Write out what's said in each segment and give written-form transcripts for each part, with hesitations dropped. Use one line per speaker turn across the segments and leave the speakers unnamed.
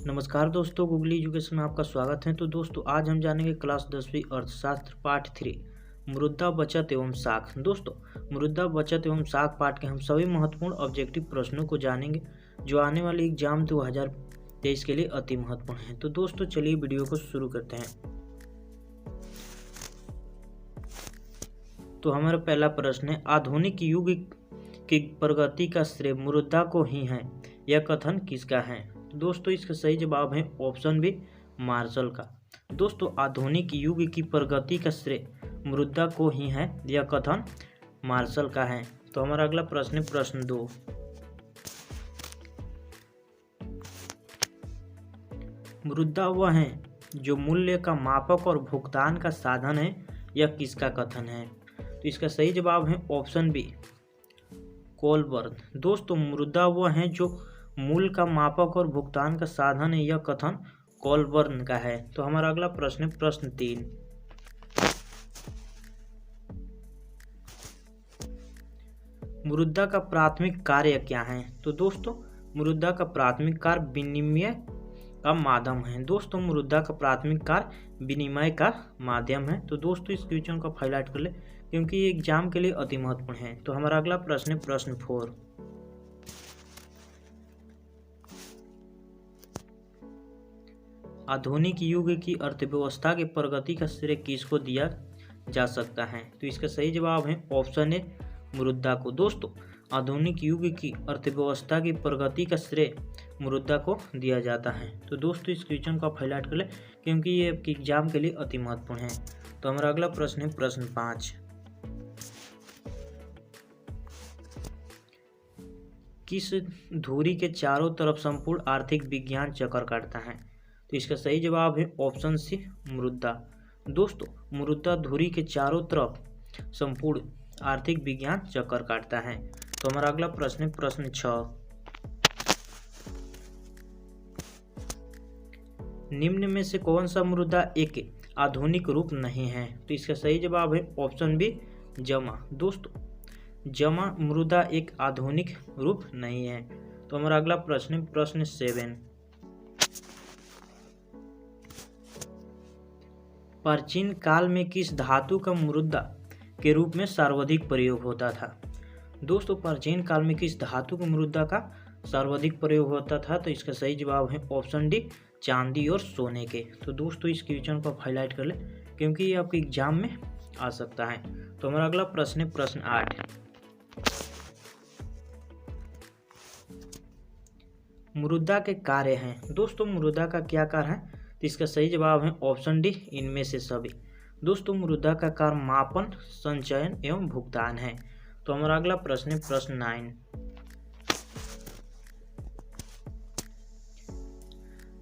नमस्कार दोस्तों, googly education में आपका स्वागत है। तो दोस्तों आज हम जानेंगे क्लास 10वीं अर्थशास्त्र पाठ 3 मृदा बचत एवं साख। दोस्तों मृदा बचत एवं साख पाठ के हम सभी महत्वपूर्ण ऑब्जेक्टिव प्रश्नों को जानेंगे जो आने वाले एग्जाम 2023 के लिए अति महत्वपूर्ण है। तो दोस्तों चलिए वीडियो को शुरू करते हैं। तो हमारा पहला प्रश्न है, आधुनिक युग की प्रगति का श्रेय मृदा को ही है, यह कथन किसका है? दोस्तों इसका सही जवाब है ऑप्शन बी, मार्शल का। दोस्तों आधुनिक युग की प्रगति का श्रेय मृदा को ही है, यह कथन मार्शल का है। तो हमारा अगला प्रश्न है प्रश्न 2, मृदा वह है जो मूल्य का मापक और भुगतान का साधन है, यह किसका कथन है? तो इसका सही जवाब है ऑप्शन बी, कोलबर्न। दोस्तों मृदा वह है जो मूल्य का मापक और भुगतान का साधन है, यह कथन कोलबर्न का है। तो हमारा अगला प्रश्न है प्रश्न 3, मृदा का प्राथमिक कार्य क्या है? तो दोस्तों मृदा का प्राथमिक कार्य विनिमय का माध्यम है। दोस्तों मृदा का प्राथमिक कार्य विनिमय का माध्यम है। तो दोस्तों इस क्वेश्चन को हाईलाइट कर ले क्योंकि ये एग्जाम के लिए अति महत्वपूर्ण है। तो हमारा अगला प्रश्न है प्रश्न 4, आधुनिक युग की अर्थव्यवस्था की प्रगति का श्रेय किसको दिया जा सकता है? तो इसका सही जवाब है ऑप्शन ए, मृदा को। दोस्तों आधुनिक युग की अर्थव्यवस्था की प्रगति का श्रेय मृदा को दिया जाता है। तो दोस्तों इस क्वेश्चन को आप हाईलाइट कर ले क्योंकि ये आपके एग्जाम के लिए अति महत्वपूर्ण है। तो हमारा अगला प्रश्न है प्रश्न 5, किस धुरी के चारों तरफ संपूर्ण आर्थिक विज्ञान चक्कर काटता है? तो इसका सही जवाब है ऑप्शन सी, मृदा। दोस्तों मृदा धुरी के चारों तरफ संपूर्ण आर्थिक विज्ञान चक्कर काटता है। तो हमारा अगला प्रश्न है प्रश्न 6, निम्न में से कौन सा मृदा एक आधुनिक रूप नहीं है? तो इसका सही जवाब है ऑप्शन बी, जमा। दोस्तों जमा मृदा एक आधुनिक रूप नहीं है। तो हमारा अगला प्रश्न है प्रश्न 7, प्राचीन काल में किस धातु का मृदा के रूप में सर्वाधिक प्रयोग होता था? दोस्तों प्राचीन काल में किस धातु के मृदा का सर्वाधिक प्रयोग होता था? तो इसका सही जवाब है ऑप्शन डी, चांदी और सोने के। तो दोस्तों इस क्वेश्चन को आप हाईलाइट कर ले क्योंकि ये आपके एग्जाम में आ सकता है। तो हमारा अगला प्रश्न है प्रश्न 8, मृदा के कार्य हैं। दोस्तों मृदा का क्या कार्य है? तो इसका सही जवाब है ऑप्शन डी, इनमें से सभी। दोस्तों मृदा का कार्य मापन, संचयन एवं भुगतान है। तो हमारा अगला प्रश्न है प्रश्न 9,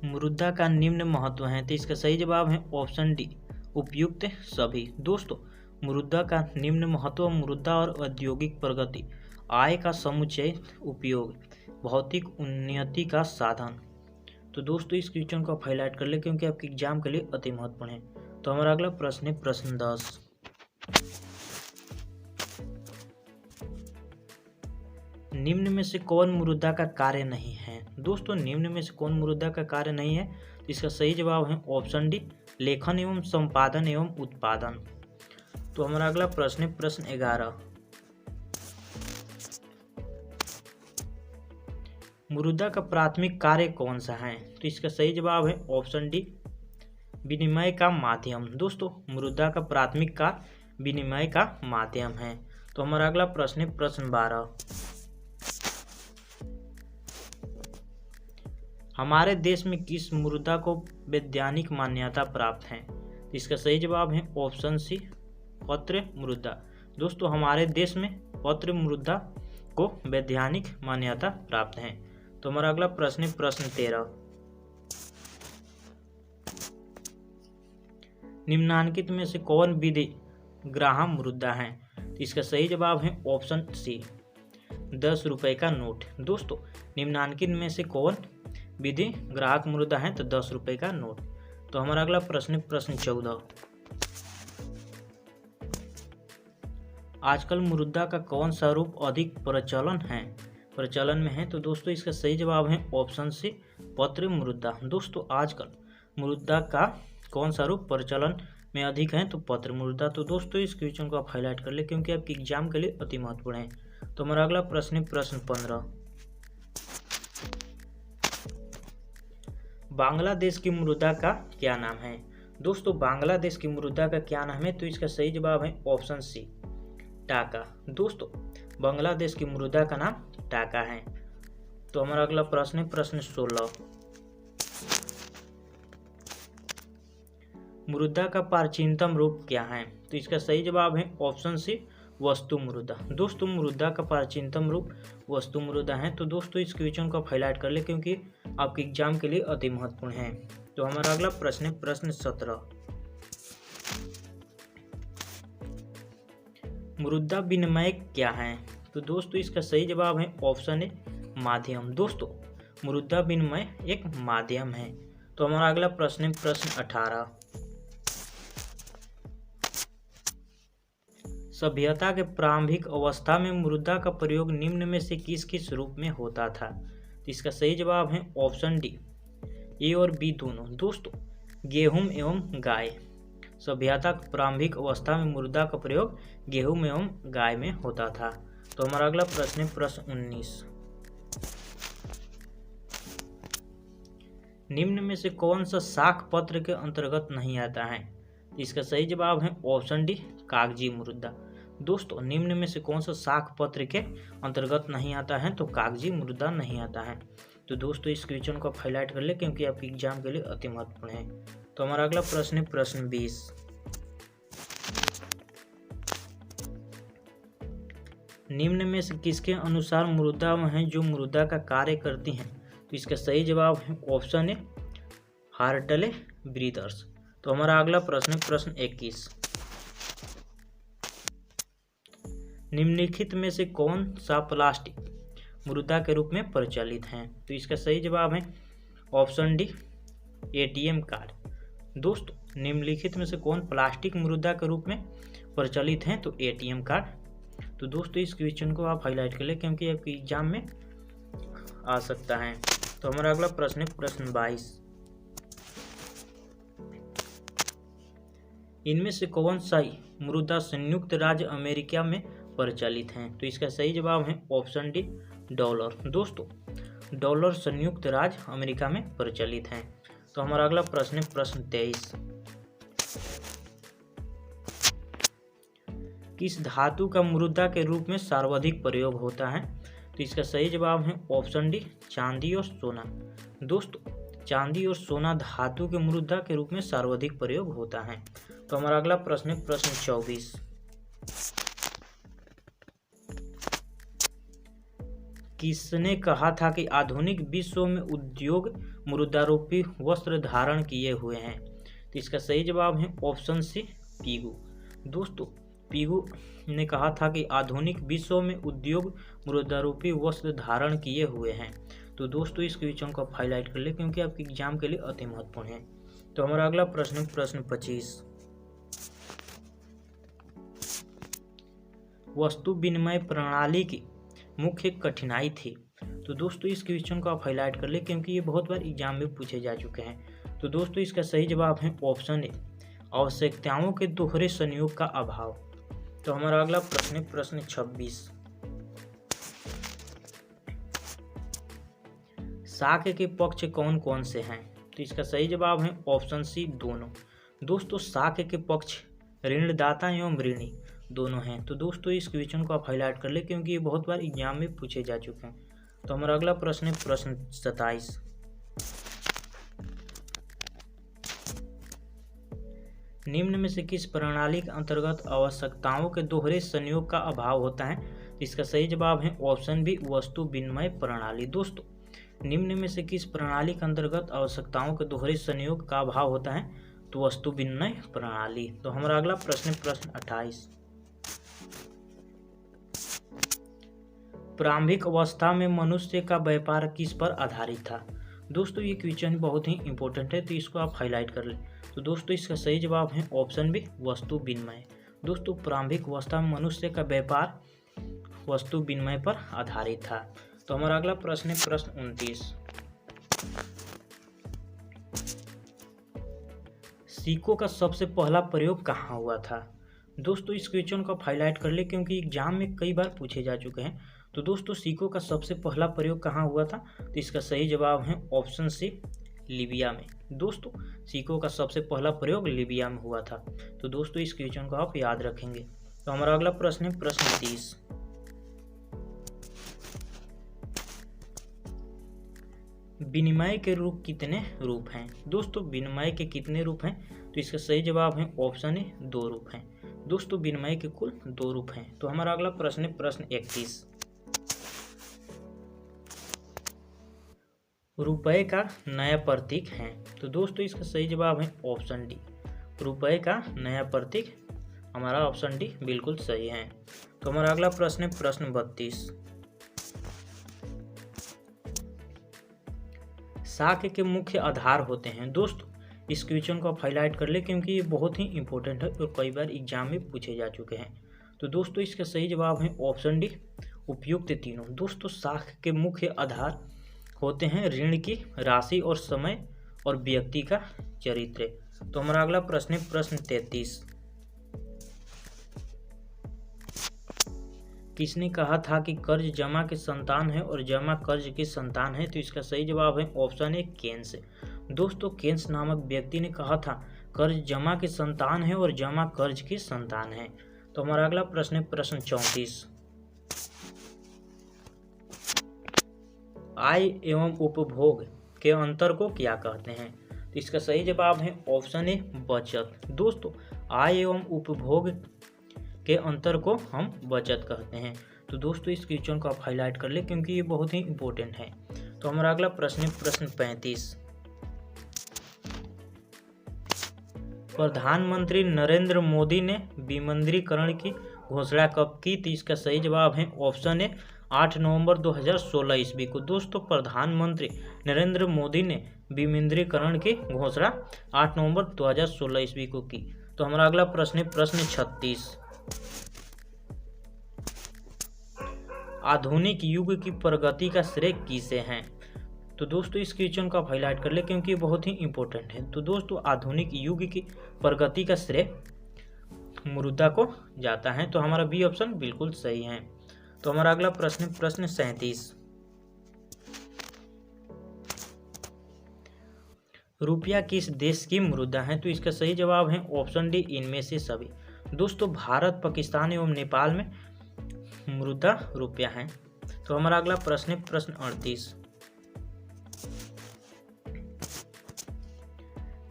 मृदा का निम्न महत्व है। तो इसका सही जवाब है ऑप्शन डी, उपयुक्त सभी। दोस्तों मृदा का निम्न महत्व मृदा और औद्योगिक प्रगति, आय का समुच्चय उपयोग, भौतिक उन्नति का साधन। तो दोस्तों इस क्वेश्चन को आप हाईलाइट कर ले क्योंकि आपके एग्जाम के लिए अति महत्वपूर्ण है। तो हमारा अगला प्रश्न है प्रश्न 10, निम्न में से कौन मृदा का कार्य नहीं है? दोस्तों निम्न में से कौन मृदा का कार्य नहीं है? तो इसका सही जवाब है ऑप्शन डी, लेखन एवं संपादन एवं उत्पादन। तो हमारा अगला प्रश्न है प्रश्न 11, मृदा का प्राथमिक कार्य कौन सा है? तो इसका सही जवाब है ऑप्शन डी, विनिमय का माध्यम। दोस्तों मृदा का प्राथमिक कार्य विनिमय का माध्यम है। तो हमारा अगला प्रश्न है प्रश्न 12, हमारे देश में किस मृदा को वैज्ञानिक मान्यता प्राप्त है? तो इसका सही जवाब है ऑप्शन सी, पत्र मृदा। दोस्तों हमारे देश में पत्र मृदा को वैज्ञानिक मान्यता प्राप्त है। तो हमारा अगला प्रश्न है प्रश्न 13, निम्नलिखित में से कौन विधि ग्राहम मृदा है? तो इसका सही जवाब है ऑप्शन सी, 10 रुपए का नोट। दोस्तों निम्नलिखित में से कौन विधि ग्राहक मृदा है? तो 10 रुपए का नोट। तो हमारा अगला प्रश्न है प्रश्न 14, आजकल मृदा का कौन सा रूप अधिक प्रचलन है? प्रचलन में है? तो दोस्तों इसका सही जवाब है ऑप्शन सी, पत्र मुद्रा। दोस्तों आजकल मुद्रा का कौन सा रूप प्रचलन में अधिक है? तो पत्र मुद्रा। तो दोस्तों इस क्वेश्चन को आप हाईलाइट कर ले क्योंकि आपके एग्जाम के लिए अति महत्वपूर्ण है। तो हमारा अगला प्रश्न है प्रश्न 15। बांग्लादेश की मुद्रा का क्या नाम है? दोस्तों बांग्लादेश की मुद्रा का क्या नाम है? तो इसका सही जवाब है ऑप्शन सी, टाका। दोस्तों बांग्लादेश की मुद्रा का नाम टाका है। तो हमारा अगला प्रश्न है प्रश्न 16। मुद्रा का प्राचीनतम रूप क्या है? तो इसका सही जवाब है ऑप्शन सी, वस्तु मुद्रा। दोस्तों मुद्रा का प्राचीनतम रूप वस्तु मुद्रा है। तो दोस्तों इस क्वेश्चन को आप हाईलाइट कर ले क्योंकि आपके एग्जाम के लिए अति महत्वपूर्ण है। तो हमारा अगला प्रश्न है प्रश्न 17। मुद्रा विनिमय क्या है? तो दोस्तों इसका सही जवाब है ऑप्शन ए, माध्यम। दोस्तों मुद्रा विनिमय एक माध्यम है। तो हमारा अगला प्रश्न है प्रश्न 18। सभ्यता के प्रारंभिक अवस्था में मुद्रा का प्रयोग निम्न में से किस किस रूप में होता था? तो इसका सही जवाब है ऑप्शन डी, ए और बी दोनों। दोस्तों गेहूं एवं गाय। सभ्यता की प्रारंभिक अवस्था में मुद्रा का प्रयोग गेहूं एवं गाय में होता था। तो हमारा अगला प्रश्न है प्रश्न 19। निम्न में से कौन सा साख पत्र के अंतर्गत नहीं आता है? इसका सही जवाब है ऑप्शन डी, कागजी मुद्रा। दोस्तों निम्न में से कौन सा साख पत्र के अंतर्गत नहीं आता है? तो कागजी मुद्रा नहीं आता है। तो दोस्तों इस क्वेश्चन को आप हाईलाइट कर ले क्योंकि आपके एग्जाम के लिए अति महत्वपूर्ण है। तो हमारा अगला प्रश्न है प्रश्न 20। निम्न में से किसके अनुसार मुद्रा हैं जो मुद्रा का कार्य करती हैं? तो इसका सही जवाब है ऑप्शन ए, हार्टले ब्रीदर्स। तो हमारा अगला प्रश्न है प्रश्न 21। निम्नलिखित में से कौन सा प्लास्टिक मुद्रा के रूप में प्रचलित है? तो इसका सही जवाब है ऑप्शन डी, एटीएम कार्ड। दोस्तों निम्नलिखित में से कौन प्लास्टिक मुद्रा के रूप में प्रचलित है? तो एटीएम कार्ड। तो दोस्तों इस क्वेश्चन को आप हाईलाइट कर ले क्योंकि आपके एग्जाम में आ सकता है। तो हमारा अगला प्रश्न है प्रश्न 22। इनमें से कौन सा मुद्रा संयुक्त राज्य अमेरिका में प्रचलित है? तो इसका सही जवाब है ऑप्शन डी, डॉलर। दोस्तों डॉलर संयुक्त राज्य अमेरिका में प्रचलित है। तो हमारा अगला प्रश्न है प्रश्न 23। किस धातु का मुद्रा के रूप में सर्वाधिक प्रयोग होता है? तो इसका सही जवाब है ऑप्शन डी, चांदी और सोना। दोस्तों चांदी और सोना धातु के मुद्रा के रूप में सर्वाधिक प्रयोग होता है। तो हमारा अगला प्रश्न है प्रश्न 24। किसने कहा था कि आधुनिक विश्व में उद्योग मुद्रारूपी वस्त्र धारण किए हुए हैं? तो इसका सही जवाब है ऑप्शन सी, पीगू। दोस्तों पीगू ने कहा था कि आधुनिक विश्व में उद्योग मुद्रारूपी वस्त्र धारण किए हुए हैं। तो दोस्तों इस क्वेश्चन को आप हाईलाइट कर ले क्योंकि आपके एग्जाम के लिए अति महत्वपूर्ण है। तो हमारा अगला प्रश्न है प्रश्न 25। वस्तु विनिमय प्रणाली की मुख्य कठिनाई थी। तो दोस्तों इस क्वेश्चन को आप हाईलाइट कर ले क्योंकि ये बहुत बार एग्जाम में पूछे जा चुके हैं। तो दोस्तों इसका सही जवाब है ऑप्शन ए, आवश्यकताओं के दोहरे संयोग का अभाव। तो हमारा अगला प्रश्न है प्रश्न 26। साख के पक्ष कौन कौन से हैं? तो इसका सही जवाब है ऑप्शन सी, दोनों। दोस्तों साख के पक्ष ऋणदाता एवं ऋणी दोनों हैं। तो दोस्तों इस क्वेश्चन को आप हाईलाइट कर ले क्योंकि ये बहुत बार एग्जाम में पूछे जा चुके हैं। तो हमारा अगला प्रश्न है प्रश्न 27। निम्न में से किस प्रणाली के अंतर्गत आवश्यकताओं के दोहरे संयोग का अभाव होता है? इसका सही जवाब है ऑप्शन बी, वस्तु विनिमय प्रणाली। दोस्तों निम्न में से किस प्रणाली के अंतर्गत आवश्यकताओं के दोहरे संयोग का अभाव होता है? तो वस्तु विनिमय प्रणाली। तो हमारा अगला प्रश्न है प्रश्न 28। प्रारंभिक अवस्था में मनुष्य का व्यापार किस पर आधारित था? दोस्तों ये क्वेश्चन बहुत ही इंपॉर्टेंट है तो इसको आप हाईलाइट कर लें। तो दोस्तों इसका सही जवाब है ऑप्शन बी, वस्तु विनिमय। दोस्तों प्रारंभिक अवस्था में मनुष्य का व्यापार वस्तु विनिमय पर आधारित था। तो हमारा अगला प्रश्न है प्रश्न 29। सिक्कों का सबसे पहला प्रयोग कहाँ हुआ था? दोस्तों इस क्वेश्चन को हाईलाइट कर ले क्योंकि एग्जाम में कई बार पूछे जा चुके हैं। तो दोस्तों सिक्कों का सबसे पहला प्रयोग कहाँ हुआ था? तो इसका सही जवाब है ऑप्शन सी, लीबिया में। दोस्तों सिक्कों का सबसे पहला प्रयोग लीबिया में हुआ था। तो दोस्तों इस क्वेश्चन को आप याद रखेंगे। तो हमारा अगला प्रश्न है प्रश्न 30। विनिमय के रूप कितने रूप हैं? दोस्तों विनिमय के कितने रूप हैं? तो इसका सही जवाब है ऑप्शन ए, 2 रूप हैं। दोस्तों विनिमय के कुल 2 रूप हैं। तो हमारा अगला प्रश्न है प्रश्न 31। रुपए का नया प्रतीक है? तो दोस्तों इसका सही जवाब है ऑप्शन डी, रुपए का नया प्रतीक। हमारा ऑप्शन डी बिल्कुल सही है। तो हमारा अगला प्रश्न है प्रश्न 32। साख के मुख्य आधार होते हैं? दोस्तों इस क्वेश्चन को आप हाईलाइट कर ले क्योंकि ये बहुत ही इंपॉर्टेंट है और कई बार एग्जाम में पूछे जा चुके हैं। तो दोस्तों इसका सही जवाब है ऑप्शन डी, उपयुक्त तीनों। दोस्तों साख के मुख्य आधार होते हैं ऋण की राशि और समय और व्यक्ति का चरित्र। तो हमारा अगला प्रश्न है प्रश्न 33। किसने कहा था कि कर्ज जमा के संतान है और जमा कर्ज की संतान है? तो इसका सही जवाब है ऑप्शन ए, केन्स। दोस्तों केन्स नामक व्यक्ति ने कहा था कर्ज जमा की संतान है और जमा कर्ज की संतान है। तो हमारा अगला प्रश्न है प्रश्न 34। आय एवं उपभोग के अंतर को क्या कहते हैं? तो इसका सही जवाब है ऑप्शन ए, बचत। दोस्तों आय एवं उपभोग के अंतर को हम बचत कहते हैं। तो दोस्तों इस क्वेश्चन को आप हाईलाइट कर ले क्योंकि ये बहुत ही इंपॉर्टेंट है। तो हमारा अगला प्रश्न है प्रश्न 35। प्रधानमंत्री नरेंद्र मोदी ने विमुद्रीकरण की घोषणा कब की? तो इसका सही जवाब है ऑप्शन ए, 8 नवंबर 2016 ईस्वी को। दोस्तों प्रधानमंत्री नरेंद्र मोदी ने विमुद्रीकरण की घोषणा 8 नवंबर 2016 ईस्वी को की। तो हमारा अगला प्रश्न है प्रश्न 36। आधुनिक युग की प्रगति का श्रेय किसे है? तो दोस्तों इस क्वेश्चन को आप हाईलाइट कर ले क्योंकि बहुत ही इंपॉर्टेंट है। तो दोस्तों आधुनिक युग की प्रगति का श्रेय मुरुदा को जाता है। तो हमारा बी ऑप्शन बिल्कुल सही है। तो हमारा अगला प्रश्न है प्रश्न 37। रुपया किस देश की मुद्रा है? तो इसका सही जवाब है ऑप्शन डी, इनमें से सभी। दोस्तों भारत, पाकिस्तान एवं नेपाल में मुद्रा रुपया है। तो हमारा अगला प्रश्न है प्रश्न 38।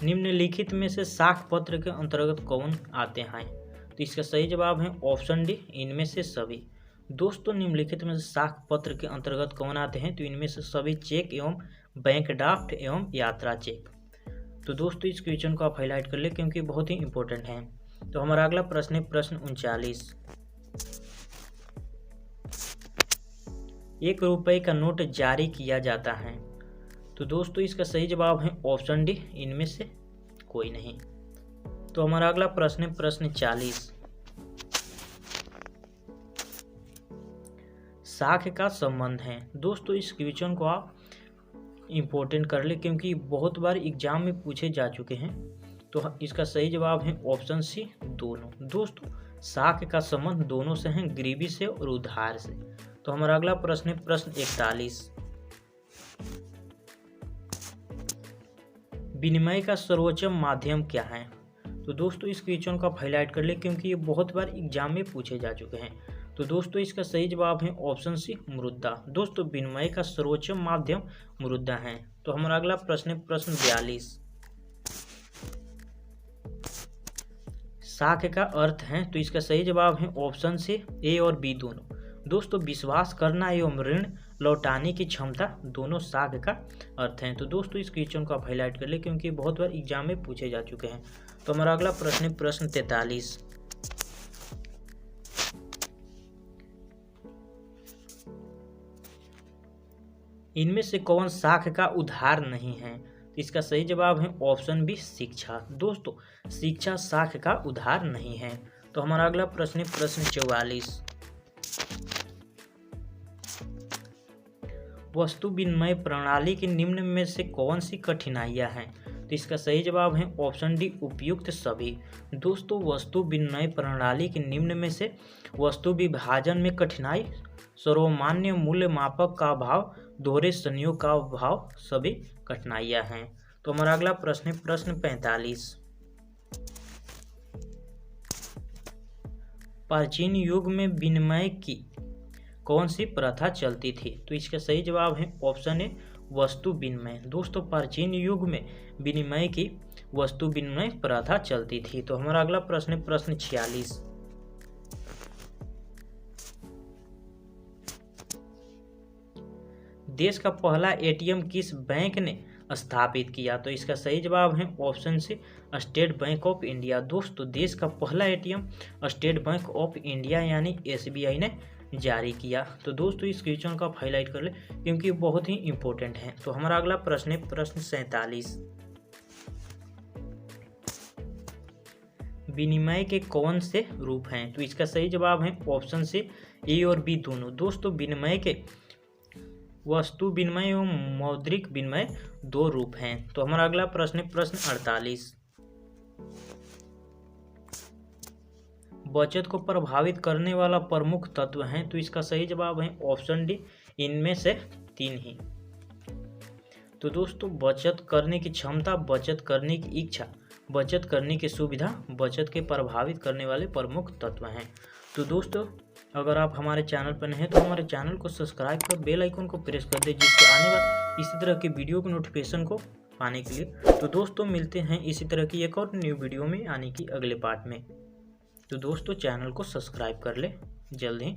निम्नलिखित में से साख पत्र के अंतर्गत कौन आते हैं? तो इसका सही जवाब है ऑप्शन डी, इनमें से सभी। दोस्तों निम्नलिखित में से साख पत्र के अंतर्गत कौन आते हैं? तो इनमें से सभी चेक एवं बैंक ड्राफ्ट एवं यात्रा चेक। तो दोस्तों इस क्वेश्चन को आप हाईलाइट कर ले क्योंकि बहुत ही इंपॉर्टेंट है। तो हमारा अगला प्रश्न है प्रश्न 39। 1 रुपए का नोट जारी किया जाता है। तो दोस्तों इसका सही जवाब है ऑप्शन डी, इनमें से कोई नहीं। तो हमारा अगला प्रश्न है प्रश्न 40। साख का संबंध है। दोस्तों इस क्वेश्चन को आप इंपॉर्टेंट कर ले क्योंकि बहुत बार एग्जाम में पूछे जा चुके हैं। तो इसका सही जवाब है ऑप्शन सी, दोनों। दोस्तों साख का संबंध दोनों से है, गरीबी से और उधार से। तो हमारा अगला प्रश्न है प्रश्न 41। विनिमय का सर्वोच्च माध्यम क्या है? तो दोस्तों इस क्वेश्चन को आप हाईलाइट कर ले क्योंकि ये बहुत बार एग्जाम में पूछे जा चुके हैं। तो दोस्तों इसका सही जवाब है ऑप्शन सी, मुद्रा। दोस्तों विनिमय का सर्वोच्च माध्यम मुद्रा है। तो हमारा अगला प्रश्न है प्रश्न 42। साख का अर्थ है? तो इसका सही जवाब है ऑप्शन से ए और बी दोनों। दोस्तों विश्वास करना एवं ऋण लौटाने की क्षमता दोनों साख का अर्थ है। तो दोस्तों इस क्वेश्चन को आप हाईलाइट कर ले क्योंकि बहुत बार एग्जाम में पूछे जा चुके हैं। तो हमारा अगला प्रश्न है प्रश्न 43। इनमें से कौन साख का उधार नहीं है? तो इसका सही जवाब है ऑप्शन बी, शिक्षा। दोस्तों शिक्षा साख का उधार नहीं है। तो हमारा अगला प्रश्न है प्रश्न 44। वस्तु विनिमय प्रणाली की निम्न में से कौन सी कठिनाइयां हैं? तो इसका सही जवाब है ऑप्शन डी, उपयुक्त सभी। दोस्तों, वस्तु विनिमय प्रणाली के निम्न में से वस्तु विभाजन में कठिनाई, सर्वमान्य मूल्य मापक का अभाव, दोहरे संयोग का अभाव सभी कठिनाइयां हैं। तो हमारा अगला प्रश्न है प्रश्न 45। प्राचीन युग में विनिमय की कौन सी प्रथा चलती थी? तो इसका सही जवाब है ऑप्शन ए, वस्तु विनिमय। दोस्तों, प्राचीन युग में विनिमय की वस्तु विनिमय प्रथा चलती थी। तो हमारा अगला प्रश्न है प्रश्न 46। देश का पहला एटीएम किस बैंक ने स्थापित किया? तो इसका सही जवाब है option C, State Bank of India. दोस्तों, देश का पहला ATM State Bank of India यानी एसबीआई ने जारी किया। तो दोस्तों, इस क्वेश्चन को आप हाईलाइट कर ले क्योंकि बहुत ही इंपॉर्टेंट है। तो हमारा अगला प्रश्न है प्रश्न 47। विनिमय के कौन से रूप हैं? तो इसका सही जवाब है ऑप्शन से ए और बी दोनों। दोस्तों, विनिमय के वस्तु विनिमय एवं मौद्रिक विनिमय दो रूप हैं। तो हमारा अगला प्रश्न है प्रश्न 48। बचत को प्रभावित करने वाला प्रमुख तत्व है? तो इसका सही जवाब है ऑप्शन डी, इनमें से तीन ही। तो दोस्तों, बचत करने की क्षमता, बचत करने की इच्छा, बचत करने की सुविधा, बचत के प्रभावित करने वाले प्रमुख तत्व हैं। तो दोस्तों, अगर आप हमारे चैनल पर नए हैं तो हमारे चैनल को सब्सक्राइब कर बेल आइकन को प्रेस कर दें, जिससे आने वाले इसी तरह के वीडियो के नोटिफिकेशन को पाने के लिए। तो दोस्तों, मिलते हैं इसी तरह की एक और न्यू वीडियो में, यानी कि अगले पार्ट में। तो दोस्तों, चैनल को सब्सक्राइब कर ले जल्द ही।